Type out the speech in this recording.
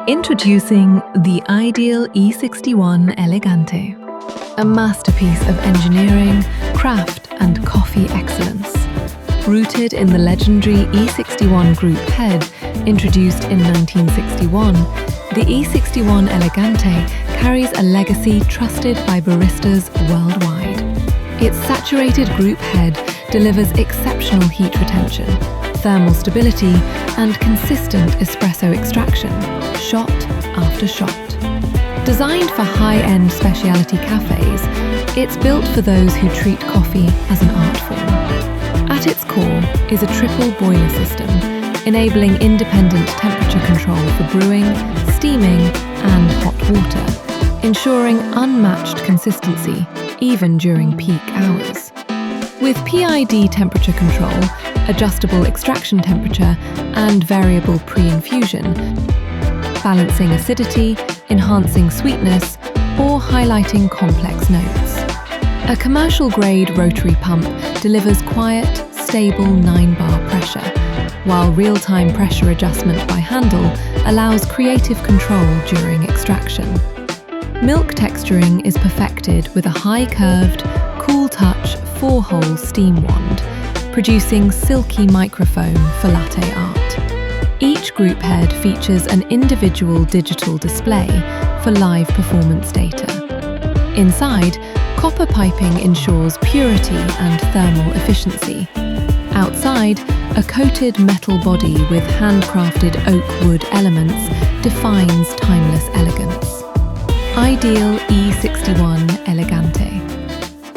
Introducing the Ideal E61 Elegante, a masterpiece of engineering, craft and coffee excellence. Rooted in the legendary E61 group head, introduced in 1961, the E61 Elegante carries a legacy trusted by baristas worldwide. Its saturated group head delivers exceptional heat retention, thermal stability and consistent espresso extraction, shot after shot. Designed for high-end specialty cafes, it's built for those who treat coffee as an art form. At its core is a triple boiler system, enabling independent temperature control for brewing, steaming and hot water, ensuring unmatched consistency even during peak hours. With PID temperature control, adjustable extraction temperature and variable pre-infusion, balancing acidity, enhancing sweetness, or highlighting complex notes. A commercial-grade rotary pump delivers quiet, stable 9-bar pressure, while real-time pressure adjustment by handle allows creative control during extraction. Milk texturing is perfected with a high-curved, cool-touch 4-hole steam wand, producing silky microfoam for latte art. Each group head features an individual digital display for live performance data. Inside, copper piping ensures purity and thermal efficiency. Outside, a coated metal body with handcrafted oak wood elements defines timeless elegance. Ideal E61 Elegante.